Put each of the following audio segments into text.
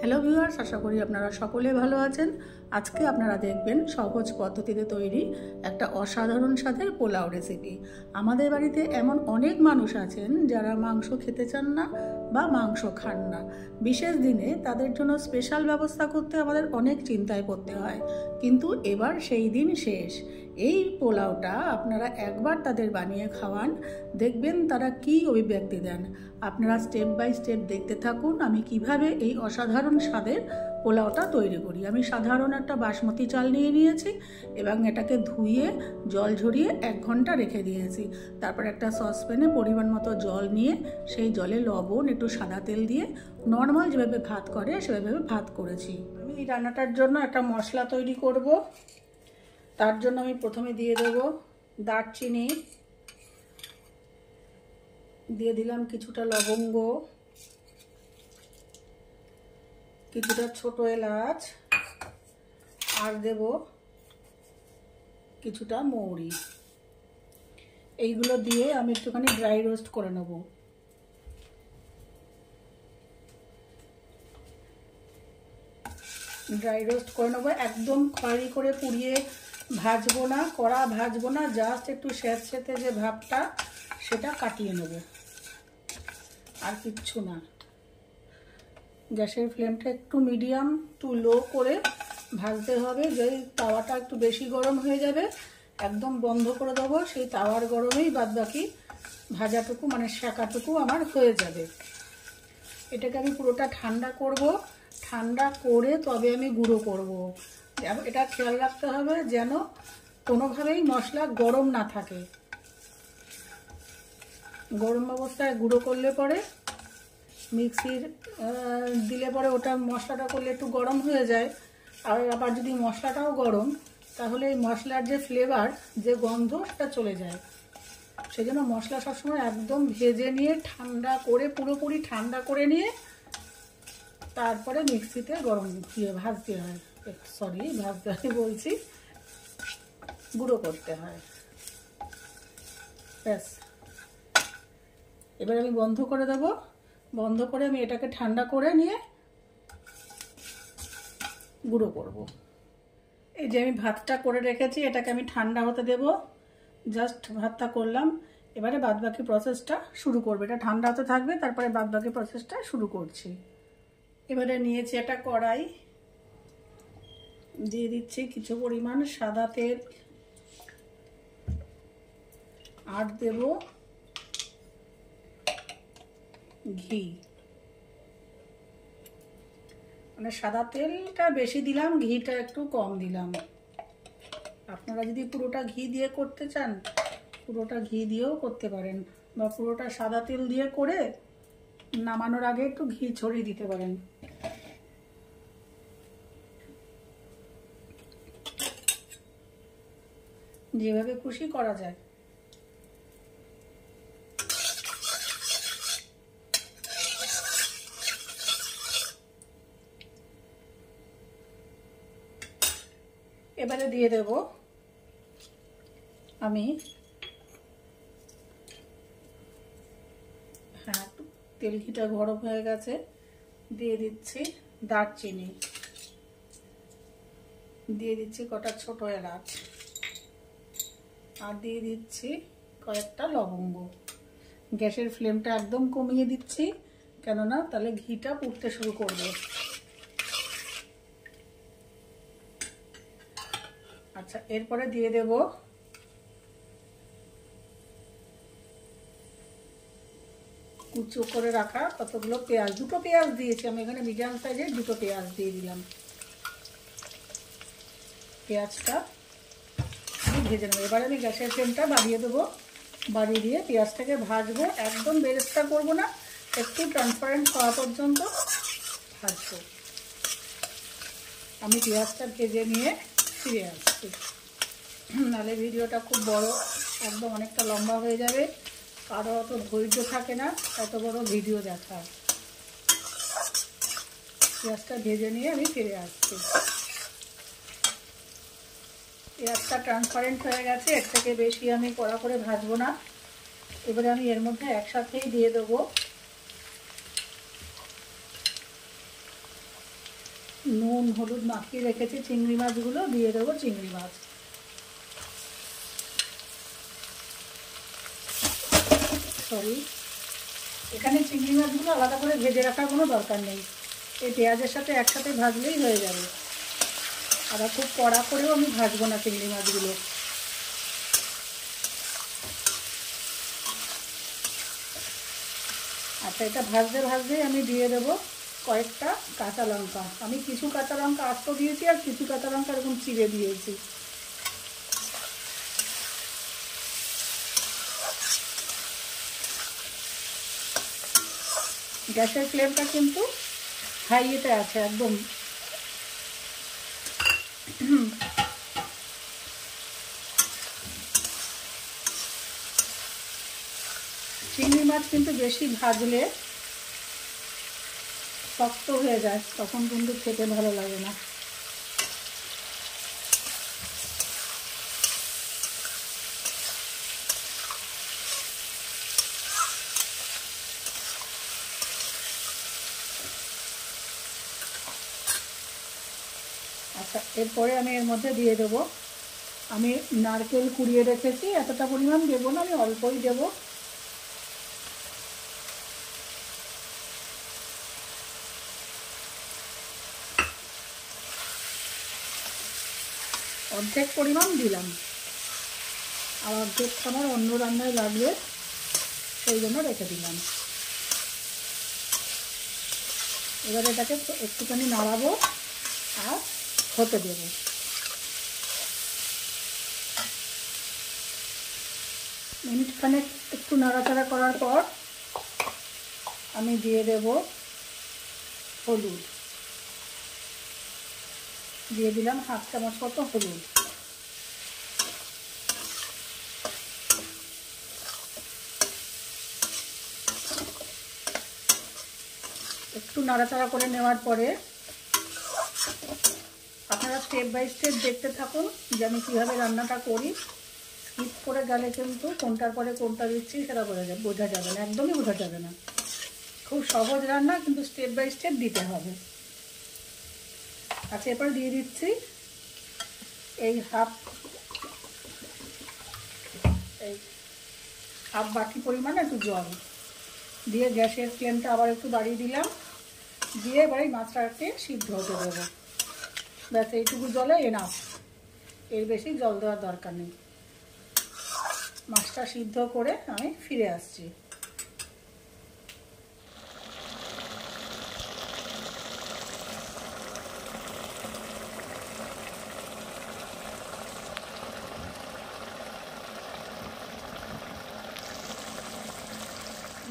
Hello viewers, আশা করি আপনারা সকলে ভালো আছেন। আজকে আপনারা দেখবেন সহজ পদ্ধতিতে তৈরি একটা অসাধারণ স্বাদের পোলাও রেসিপি। আমাদের বাড়িতে এমন অনেক মানুষ আছেন যারা মাংস খেতে চান না বা মাংস খান না। বিশেষ দিনে তাদের জন্য স্পেশাল ব্যবস্থা করতে আমাদের অনেক চিন্তায় পড়তে হয়, কিন্তু এবার সেই দিন শেষ। এই পোলাওটা আপনারা একবার তাদের বানিয়ে খাওয়ান, দেখবেন তারা কী অভিব্যক্তি দেন। আপনারা স্টেপ বাই স্টেপ দেখতে থাকুন আমি কিভাবে এই অসাধারণ স্বাদের পোলাওটা তৈরি করি। আমি সাধারণ একটা বাসমতি চাল নিয়ে নিয়েছি এবং এটাকে ধুয়ে জল ঝরিয়ে 1 ঘন্টা রেখে দিয়েছি। তারপর একটা সসপ্যানে পরিমাণ মতো জল নিয়ে সেই জলে লবণ, একটু সাদা তেল দিয়ে নর্মাল যেভাবে ভাত করে সেভাবে ভাত করেছি। আমি এই রান্নাটার জন্য একটা মশলা তৈরি করব। তার জন্য আমি প্রথমে দিয়ে দেব দারচিনি, দিয়ে দিলাম কিছুটা লবঙ্গ, কিছুটা ছোট এলাচ, আর দেব কিছুটা মৌরি। এইগুলো দিয়ে আমি একটুখানি ড্রাই রোস্ট করে নেব। ড্রাই রোস্ট করে নেবো, একদম খয়েরি করে পুড়িয়ে ভাজবো না, কড়া ভাজবো না, জাস্ট একটু স্যাঁতস্যাঁতে যে ভাবটা সেটা কাটিয়ে নেব, আর কিচ্ছু না। গ্যাসের ফ্লেমটা একটু মিডিয়াম টু লো করে ভাজতে হবে। যেই তাওয়াটা একটু বেশি গরম হয়ে যাবে একদম বন্ধ করে দেবো, সেই তাওয়ার গরমেই বাদবাকি ভাজাটুকু মানে সেঁকাটুকু আমার হয়ে যাবে। এটাকে আমি পুরোটা ঠান্ডা করব, ঠান্ডা করে তবে আমি গুঁড়ো করব। এটা খেয়াল রাখতে হবে যেন কোনোভাবেই মশলা গরম না থাকে। গরম অবস্থায় গুঁড়ো করলে পরে মিক্সির দিলে পরে ওটা মশলাটা করলে একটু গরম হয়ে যায়, আর আবার যদি মশলাটাও গরম তাহলে এই মশলার যে ফ্লেভার, যে গন্ধ, সেটা চলে যায়। সেই জন্য মশলা সবসময় একদম ভেজে নিয়ে ঠান্ডা করে, পুরোপুরি ঠান্ডা করে নিয়ে তারপরে মিক্সিতে ভাজতে হয়, ভাজতে হয় বলছি, গুঁড়ো করতে হয়। ব্যাস, এবার আমি বন্ধ করে দেবো। বন্ধ করে আমি এটাকে ঠান্ডা করে নিয়ে গুঁড়ো করব। এই যে আমি ভাতটা করে রেখেছি, এটাকে আমি ঠান্ডা হতে দেব। জাস্ট ভাতটা করলাম, এবারে বাদবাকি প্রসেসটা শুরু করবে। এটা ঠান্ডা হতে থাকবে, তারপরে বাদবাকি প্রসেসটা শুরু করছি। এবারে নিয়েছি একটা কড়াই, দিয়ে দিচ্ছি কিছু পরিমাণ সাদা তেল, আর দেব ঘি। মানে সাদা তেলটা বেশি দিলাম, ঘিটা একটু কম দিলাম। আপনারা যদি পুরোটা ঘি দিয়ে করতে চান পুরোটা ঘি দিয়েও করতে পারেন, বা পুরোটা সাদা তেল দিয়ে করে নামানোর আগে একটু ঘি ছড়িয়ে দিতে পারেন। যেভাবে খুশি করা যায়। এবারে দিয়ে দেব আমি, তেল ঘিটা গরম হয়ে গেছে, দিয়ে দিচ্ছি দারচিনি, দিয়ে দিচ্ছি কটা ছোট এলাচ, আর দিয়ে দিচ্ছি কয়েকটা লবঙ্গ। গ্যাসের ফ্লেমটা একদম কমিয়ে দিচ্ছি, কেননা তাহলে ঘিটা পুড়তে শুরু করবে। আচ্ছা, এরপরে দিয়ে দেব কুচো করে রাখা কতগুলো পেঁয়াজ। 2টো পেঁয়াজ দিয়েছি আমি এখানে, মিডিয়াম সাইজের 2টো পেঁয়াজ দিয়ে দিলাম। পেঁয়াজটা আমি ভেজে নেবো। এবারে আমি গ্যাসের ফ্লেমটা বাড়িয়ে দেবো, বাড়িয়ে দিয়ে পেঁয়াজটাকে ভাজবো। একদম বেরেস্তা করবো না, একটু ট্রান্সপারেন্ট হওয়া পর্যন্ত ভাজবো। আমি পেঁয়াজটা ভেজে নিয়ে ফিরে আসছি, নাহলে ভিডিওটা খুব বড়, একদম অনেকটা লম্বা হয়ে যাবে। কারো অত ধৈর্য থাকে না এত বড় ভিডিও দেখা। পেঁয়াজটা ভেজে নিয়ে আমি ফিরে আসছি। পেঁয়াজটা ট্রান্সপারেন্ট হয়ে গেছে, এর থেকে বেশি আমি কড়া করে ভাজবো না। এবারে আমি এর মধ্যে একসাথেই দিয়ে দেবো নুন হলুদ মাখিয়ে রেখেছি চিংড়ি মাছগুলো, দিয়ে দেবো চিংড়ি মাছ। সরি, এখানে চিংড়ি মাছগুলো আলাদা করে ভেজে রাখার কোনো দরকার নেই, এই পেঁয়াজের সাথে একসাথে ভাজলেই হয়ে যাবে। আর খুব কড়া করেও আমি ভাজবো না চিংড়ি মাছগুলো। আচ্ছা, এটা ভাজতে ভাজতে আমি দিয়ে দেবো কয়েকটা কাঁচা লঙ্কা। আমি কিছু কাঁচা লঙ্কা আস্ত দিয়েছি আর কিছু কাঁচা লঙ্কা এরকম চিড়ে দিয়েছি। গ্যাসের ফ্লেমটা কিন্তু হাইতে আছে একদম। চিংড়ি মাছ কিন্তু বেশি ভাজলে শক্ত হয়ে যায়, তখন কিন্তু খেতে ভালো লাগে না। আচ্ছা, এরপরে আমি এর মধ্যে দিয়ে দেবো, আমি নারকেল কুড়িয়ে রেখেছি, এতটা পরিমাণ দেবো না, আমি অল্পই দেবো। অর্ধেক পরিমাণ দিলাম, আর অর্ধেক আমার অন্য রান্নায় লাগবে, সেই জন্য রেখে দিলাম। এবার এটাকে একটুখানি নাড়াবো আর হতে দেবো। মিনিটখানেক একটু নাড়াচাড়া করার পর আমি দিয়ে দেব হলুদ, দিয়ে দিলাম 1/2 চামচ মতো হলুদ। একটু নাড়াচাড়া করে নেওয়ার পরে আপনারা স্টেপ বাই স্টেপ দেখতে থাকুন যে আমি কীভাবে রান্নাটা করি। স্কিপ করে গেলে কিন্তু কোনটার পরে কোনটা দিচ্ছি সেটা বোঝা যাবে না, একদমই বোঝা যাবে না। খুব সহজ রান্না, কিন্তু স্টেপ বাই স্টেপ দিতে হবে। আচ্ছা, এরপর দিয়ে দিচ্ছি এই হাফ বাটি পরিমাণ একটু জল দিয়ে গ্যাসের ফ্লেমটা আবার একটু বাড়িয়ে দিলাম, দিয়ে এবার এই মাছটাকে সিদ্ধ হতে দেবো। ব্যাস, এইটুকু জলে এনাফ, এর বেশি জল দেওয়ার দরকার নেই। মাছটা সিদ্ধ করে আমি ফিরে আসছি।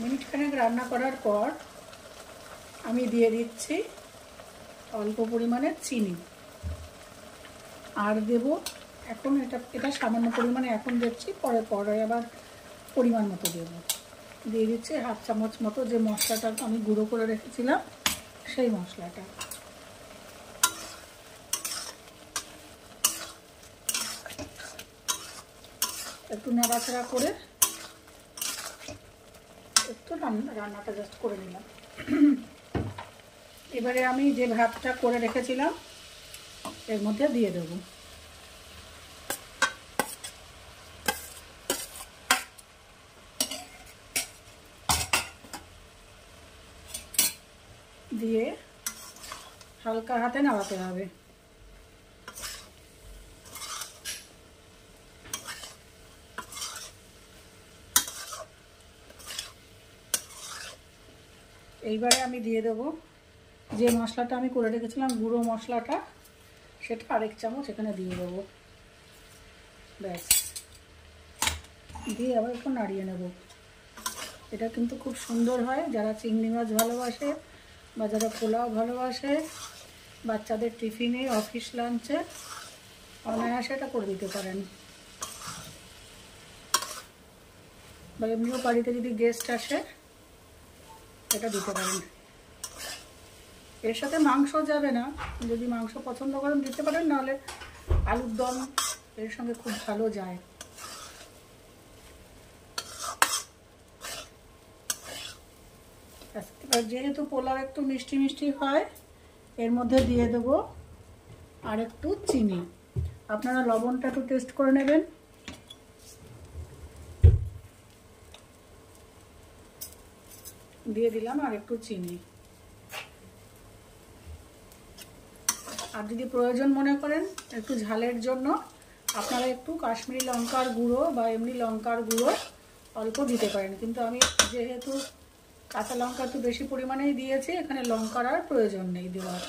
মিনিটখানেক রান্না করার পর আমি দিয়ে দিচ্ছি অল্প পরিমাণে চিনি, আর দেব এখন এটা সামান্য পরিমাণে এখন দিচ্ছি, পরে আবার পরিমাণ মতো দেবো। দিয়ে দিচ্ছি 1/2 চামচ মতো যে মশলাটা আমি গুঁড়ো করে রেখেছিলাম, সেই মশলাটা। একটু নাড়াচাড়া করে একটু রান্নাটা জাস্ট করে নিলাম। এবারে আমি যে ভাতটা করে রেখেছিলাম এর মধ্যে দিয়ে দেব। দিয়ে হালকা হাতে নাড়াতে হবে। এইবারে আমি দিয়ে দেবো যে মশলাটা আমি করে রেখেছিলাম গুঁড়ো মশলাটা, সেটা 1 চামচ এখানে দিয়ে দেবো। ব্যাস, দিয়ে আবার একটু নাড়িয়ে নেব। এটা কিন্তু খুব সুন্দর হয়, যারা চিংড়ি মাছ ভালোবাসে বা যারা পোলাও ভালোবাসে, বাচ্চাদের টিফিনে, অফিস লাঞ্চে অনায়াসে এটা করে দিতে পারেন। বা এমনিও বাড়িতে যদি গেস্ট আসে এটা দিতে পারেন। এর সাথে মাংস যাবে না, যদি মাংস পছন্দ করেন দিতে পারেন, নাহলে আলুর দম এর সঙ্গে খুব ভালো যায়। এবার যেহেতু পোলাও একটু মিষ্টি মিষ্টি হয়, এর মধ্যে দিয়ে দেবো আর একটু চিনি। আপনারা লবণটা একটু টেস্ট করে নেবেন। দিয়ে দিলাম আর একটু চিনি। আর যদি প্রয়োজন মনে করেন একটু ঝালের জন্য আপনারা একটু কাশ্মীরি লঙ্কার গুঁড়ো বা এমনি লঙ্কার গুঁড়ো অল্প দিতে পারেন, কিন্তু আমি যেহেতু কাঁচা লঙ্কা একটু বেশি পরিমাণেই দিয়েছি, এখানে লঙ্কার আর প্রয়োজন নেই দেওয়ার।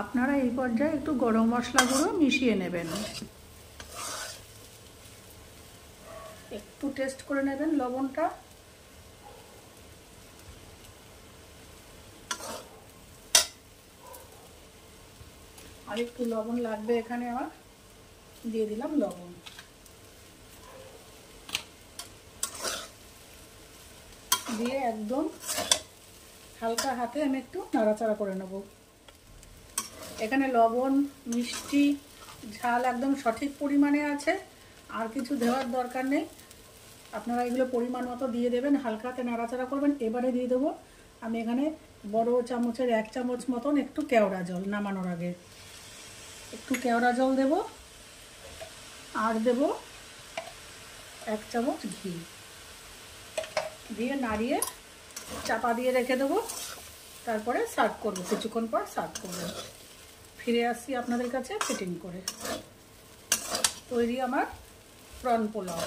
আপনারা এই পর্যায়ে একটু গরম মশলা গুঁড়ো মিশিয়ে নেবেন, একটু টেস্ট করে নেবেন লবণটা। আর একটু লবণ লাগবে এখানে আমার, দিয়ে দিলাম লবণ। দিয়ে একদম হালকা হাতে আমি একটু নাড়াচাড়া করে নেব। এখানে লবণ, মিষ্টি, ঝাল একদম সঠিক পরিমাণে আছে, আর কিছু দেওয়ার দরকার নেই। আপনারা এগুলো পরিমাণ মতো দিয়ে দেবেন, হালকা হাতে নাড়াচাড়া করবেন। এবারে দিয়ে দেবো আমি এখানে বড় চামচের 1 চামচ মতন একটু কেওড়া জল। নামানোর আগে একটু কেওড়া জল দেব, আর দেব 1 চামচ ঘি। দিয়ে নাড়িয়ে চাপা দিয়ে রেখে দেবো, তারপরে সার্ভ করবো। কিছুক্ষণ পর সার্ভ করবেন। ফিরে আসছি আপনাদের কাছে ফিটিং করে। তৈরি আমার প্রন পোলাও।